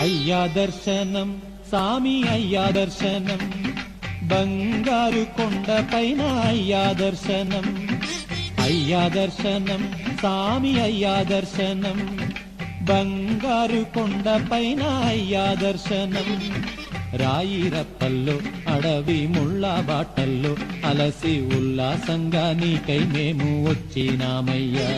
అయ్యా దర్శనం సామి అయ్యా దర్శనం బంగారు కొండ పైన అయ్యా దర్శనం అయ్యా దర్శనం సామి అయ్యా దర్శనం బంగారు కొండ పైన అయ్యా దర్శనం రాయి రప్పల్లో అడవి ముళ్ళ బాటల్లో అలసి ఉల్లాసంగా నీకై మేము వచ్చినామయ్యా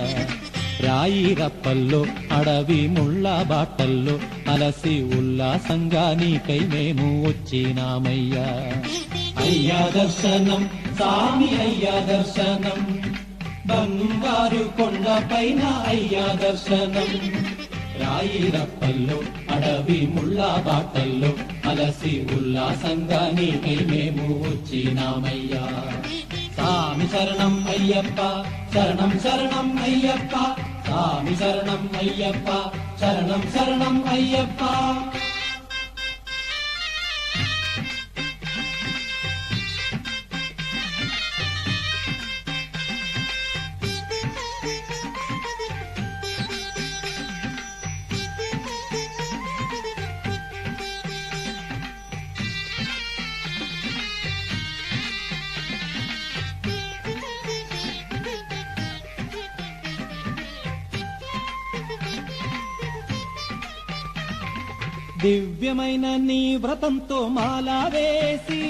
రాయి రప్పల్లో అడవి ముళ్ళ బాటల్లో అలసి ఉల్లాసంగా నీకై మేము వచ్చినామయ్యా అయ్యా దర్శనం సామి అయ్యా దర్శనం బంగారు కొండ పైన అయ్యా దర్శనం రాయి రప్పల్లో అడవి ముళ్ళ బాటల్లో అలసి ఉల్లాసంగా నీకై మేము వచ్చినామయ్యా సామి శరణం అయ్యప్ప శరణం శరణం అయ్యప్ప సామి శరణం అయ్యప్ప శరణం శరణం అయ్యప్ప దివ్యమైన నీ వ్రతంతో మాలా వేసి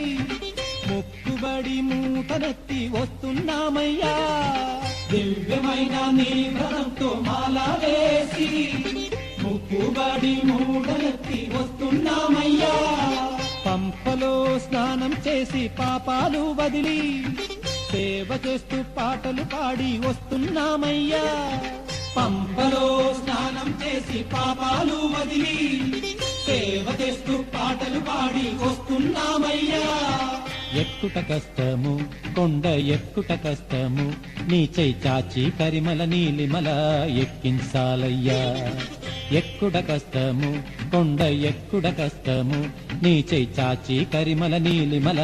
మొక్కుబడి మూటనెత్తి వస్తున్నామయ్యా దివ్యమైన నీ వ్రతంతో మాలా వేసి మొక్కుబడి మూటనెత్తి వస్తున్నామయ్యా పంపలో స్నానం చేసి పాపాలు వదిలి సేవ చేస్తూ పాటలు పాడి వస్తున్నామయ్యా పంపలో స్నానం చేసి పాపాలు వదిలి సేవ చేస్తూ పాటలు పాడి వస్తున్నామయ్యా ఎక్కుట కష్టము కొండ ఎక్కుట కష్టము నీ చెయ్యి చాచి కరిమల నీలిమల ఎక్కించాలయ్యా ఎక్కుడ కష్టము కొండ ఎక్కుడ కష్టము నీ చెయ్యి చాచి కరిమల నీలిమల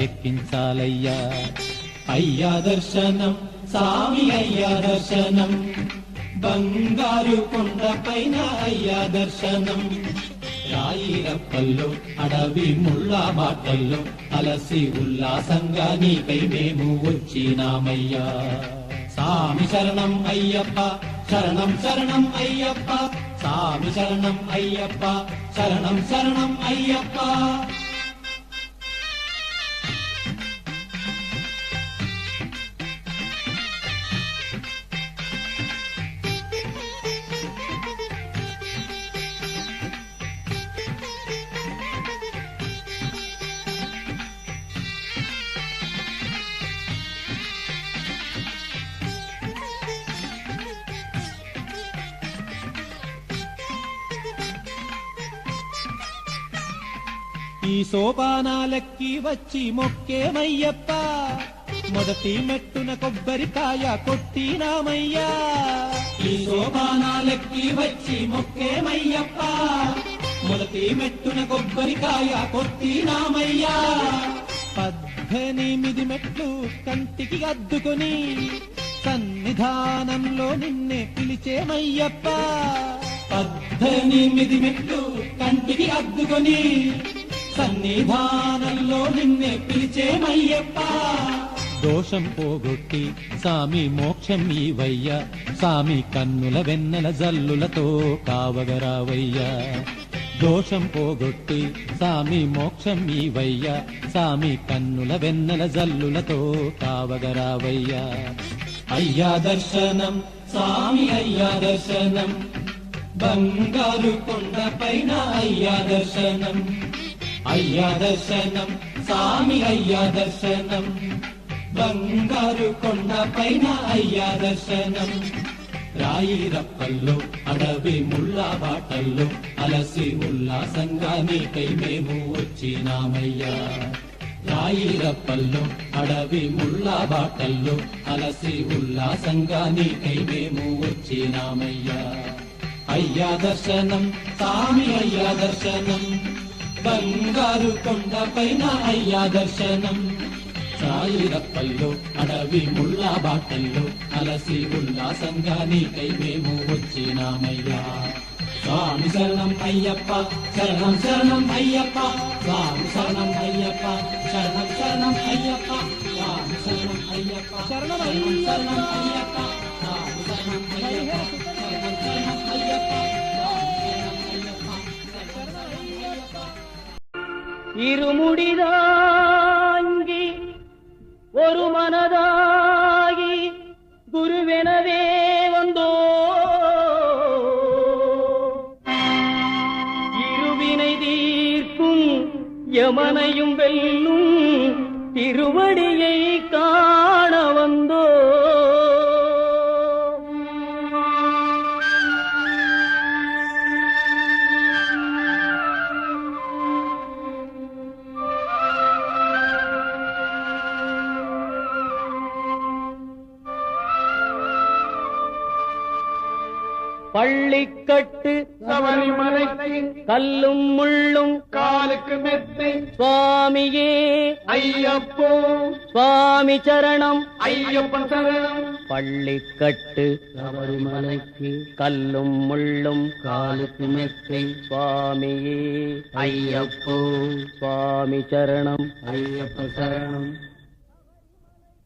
ఎక్కించాలయ్యా అయ్యా దర్శనం సామి అయ్యా దర్శనం బంగారు కొండ పైన అయ్యా దర్శనం రాయి రప్పల్లో అడవి ముళ్ళ బాటల్లో అలసి ఉల్లాసంగా నీకై మేము వచ్చినామయ్యా సామి శరణం అయ్యప్ప శరణం శరణం అయ్యప్ప సామి శరణం అయ్యప్ప శరణం శరణం అయ్యప్ప ఈ సోపానాలెక్కి వచ్చి మొక్కేమయ్యప్ప మొదటి మెట్టున కొబ్బరికాయ కొట్టినామయ్యా ఈ సోపానాలెక్కి వచ్చి మొక్కేమయ్యప్ప మొదటి మెట్టున కొబ్బరికాయ కొట్టినామయ్యా 18 మెట్లు కంటికి అద్దుకొని సన్నిధానంలో నిన్నే పిలిచేమయ్యప్ప 18 మెట్లు కంటికి అద్దుకొని సన్నిధానంలో నిన్నే పిలిచేమయ్యప్ప దోషం పోగొట్టి సామి మోక్షం ఈవయ్యా సామి కన్నుల వెన్నెల జల్లులతో కావగరావయ్యా దోషం పోగొట్టి సామి మోక్షం ఈవయ్యా సామి కన్నుల వెన్నెల జల్లులతో కావగరావయ్యా అయ్యా దర్శనం సామి అయ్యా దర్శనం బంగారు కొండ పైన అయ్యా దర్శనం అయ్యా దర్శనం సామి అయ్యా దర్శనం బంగారు కొండ పైన అయ్యా దర్శనం రాయి రప్పల్లో అడవి ముళ్ళ బాటల్లో అలసి ఉల్లాసంగా నీకై మేము వచ్చినామయ్యా రాయి రప్పల్లో అడవి ముళ్ళ బాటల్లో అలసి ఉల్లాసంగా నీకై మేము వచ్చినామయ్యా అయ్యా దర్శనం సామి అయ్యా దర్శనం బంగారు కొండ పైన అయ్యా దర్శనం రాయి రప్పల్లో అడవి ముళ్ళ బాటల్లో అలసి ఉల్లాసంగా నీకై మేము వచ్చినామయ్యా சுவாமி சரணம் ஐயப்பா சரணம் சரணம் ஐயப்பா சுவாமி சரணம் ஐயப்பா சரணம் சரணம் ஐயப்பா சுவாமி சரணம் ஐயப்பா சரணம் சரணம் ஐயப்பா சுவாமி சரணம் ஐயப்பா சரணம் சரணம் ஐயப்பா இருமுடிதாங்கி ஒரு மனதாகி குருவெனவே வந்தோ இருவினை தீர்க்கும் யமனையும் வெல்லும் திருவடியை காண வந்தோ பள்ளிக்கட்டு சபரிமலைக்கு கல்லும் முள்ளும் காலுக்கு மெத்தை சுவாமியே ஐயப்போ சுவாமி சரணம் ஐயப்பன் சரணம் பள்ளிக்கட்டு சபரிமலைக்கு கல்லும் முள்ளும் காலுக்கு மெத்தை சுவாமியே ஐயப்போ சுவாமி சரணம் ஐயப்பன் சரணம்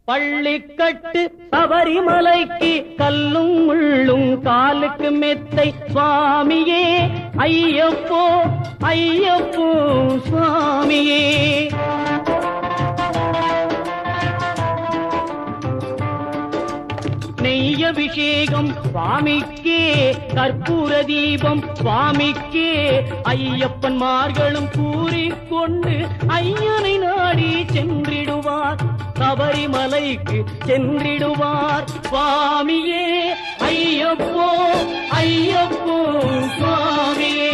பள்ளிக்கட்டு சபரிமலைக்கு கல்லும் முள்ளும் காலுக்கு மெத்தை சுவாமியே ஐயப்போ ஐயப்போ சுவாமியே நெய்யபிஷேகம் சுவாமிக்கே கற்பூர தீபம் சுவாமிக்கே ஐயப்பன் மார்களும் கூறிக்கொண்டு ஐயனை நாடி சென்றிடுவார் சபரிமலைக்கு சென்றிடுவார் சுவாமியே ஐயப்போ ஐயப்போ சுவாமியே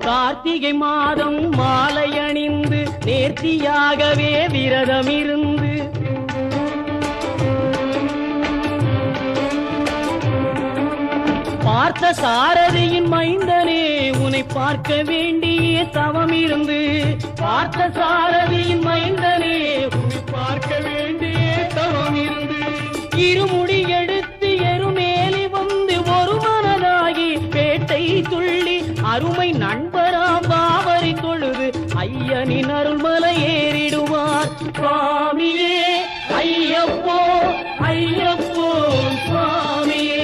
கார்த்திகை மாதம் மாலை அணிந்து நேர்த்தியாகவே விரதமிருந்து பார்த்த சாரதியின் மைந்தனே உன்னை பார்க்க வேண்டிய தவம் இருந்து பார்த்த சாரதியின் மைந்தனே உன்னை பார்க்க வேண்டிய தவம் இருந்து இருமுடி எடுத்து எருமேலி வந்து ஒரு மனதாகி பேட்டை துள்ளி அருமை நண்பராம் பாவரி தொழுது ஐயனின் அருள்மலை ஏறிடுவார் சுவாமியே ஐயப்போ ஐயப்போ சுவாமியே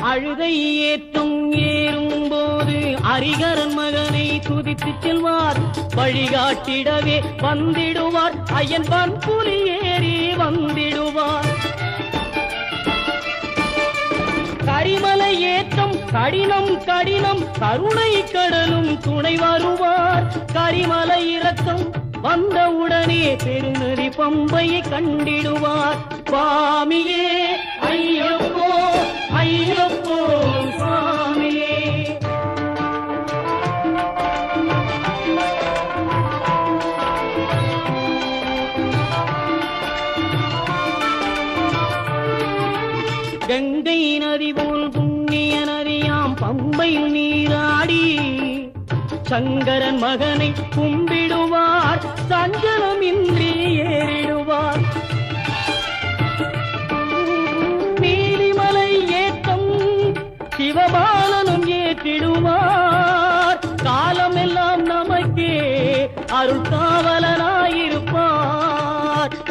அழுதை ஏற்றம் ஏறும்போது அரிகரன் மகனை துதித்து செல்வார் வழிகாட்டிடவே வந்திடுவார் ஐயன் பன்புலி ஏறி வந்திடுவார் கரிமலை ஏற்றம் கடினம் கடினம் கருணை கடலும் துணை வருவார் கரிமலை இறக்கம் வந்தவுடனே பெருநதி பம்பையை கண்டிடுவார் சுவாமியே ஐயப்போ ஐயப்போ சுவாமியே கங்கை நதி போல் புண்ணிய நதியாம் பம்பையில் நீராடி சங்கரன் மகனை கும்பிடுவார் சஞ்சலமின்றி ஏறிடுவார் நீலிமலை ஏற்றம் சிவபாலனும் ஏற்றிடுவார் காலமெல்லாம் நமக்கே அருள் காவலனாயிருப்பார்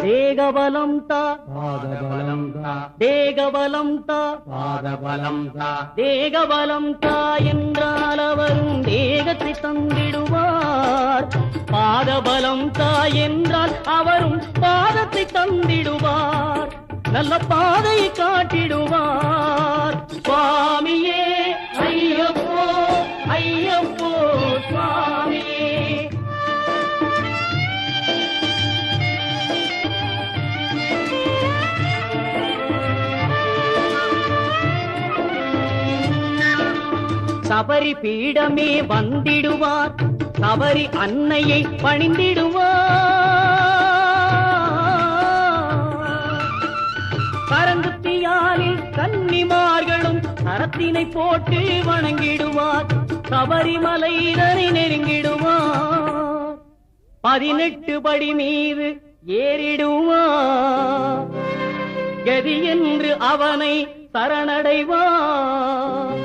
தேகபலம் தா பாதபலம் தா தேகபலம் தா பாதபலம் தா தேகபலம் தா என்றால் அவரும் தேகத்தை தந்திடுவார் பாதபலம் தா என்றால் அவரும் பாதத்தை தந்திடுவார் நல்ல பாதையை காட்டிடுவார் சுவாமியே ஐயப்போ ஐயப்போ சுவாமியே சபரி பீடமே வந்திடுவார் சபரி அன்னையை பணிந்திடுவார் கரங்குத்தியாலில் கன்னிமார்களும் கரத்தினை போட்டு வணங்கிடுவார். சபரிமலையினை நெருங்கிடுவார். 18 படி மீது ஏறிடுவார். கதி என்று அவனை சரணடைவார்.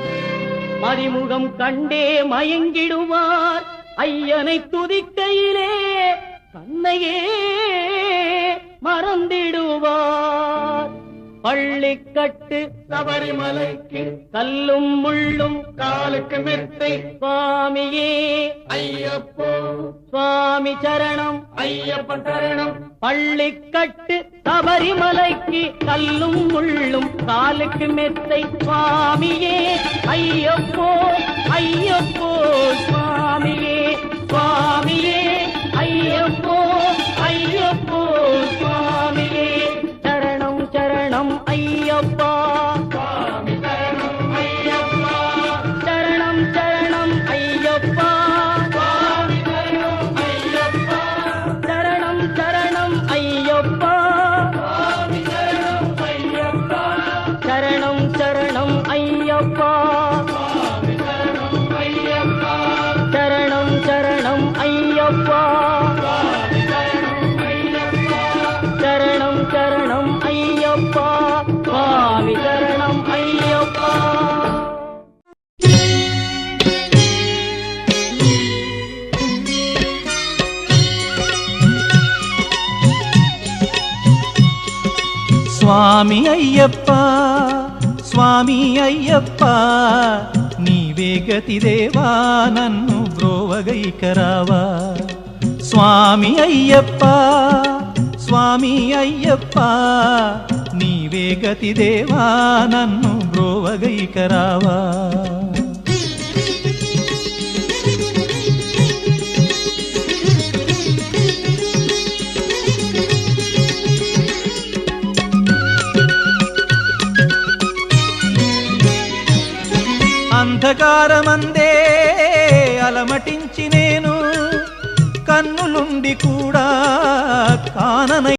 மதிமுகம் கண்டே மயங்கிடுவார். ஐயனை துதிக்கையிலே தன்னையே மறந்திடுவார். பள்ளிக்கட்டு சபரிமலைக்கு கல்லும் முள்ளும் காலுக்கு மெத்தை. சுவாமியே ஐயப்போ சுவாமி சரணம் ஐயப்பன் சரணம். பள்ளிக்கட்டு சபரிமலைக்கு கல்லும் முள்ளும் காலுக்கு மெத்தை. சுவாமியே ஐயப்போ ஐயப்போ சுவாமியே சுவாமியே ஐயப்போ ஐயப்போ சுவாமியே. சரணம் சரணம் ஐயப்பா சுவாமி சரணம் ஐயப்பா. சரணம் சரணம் ஐயப்பா சுவாமி சரணம் ஐயப்பா. சரணம் சரணம் ஐயப்பா சுவாமி சரணம் ஐயப்பா. சரணம் சரணம் ஐயப்பா சுவாமி சரணம் ஐயப்பா. சரணம் சரணம் ஐயப்பா சுவாமி சரணம் ஐயப்பா. சரணம் சரணம் ஐயப்பா சுவாமி சரணம் ஐயப்பா. స్వామి అయ్యప్ప స్వామి అయ్యప్ప నీవే గతిదేవా నన్ను బ్రోవగైకరావా. స్వామి అయ్యప్ప స్వామి అయ్యప్ప నీవే గతిదేవా నన్ను బ్రోవగైకరావా. అంధకారమందే అలమటించి నేను కన్నులుండి కూడా కాననై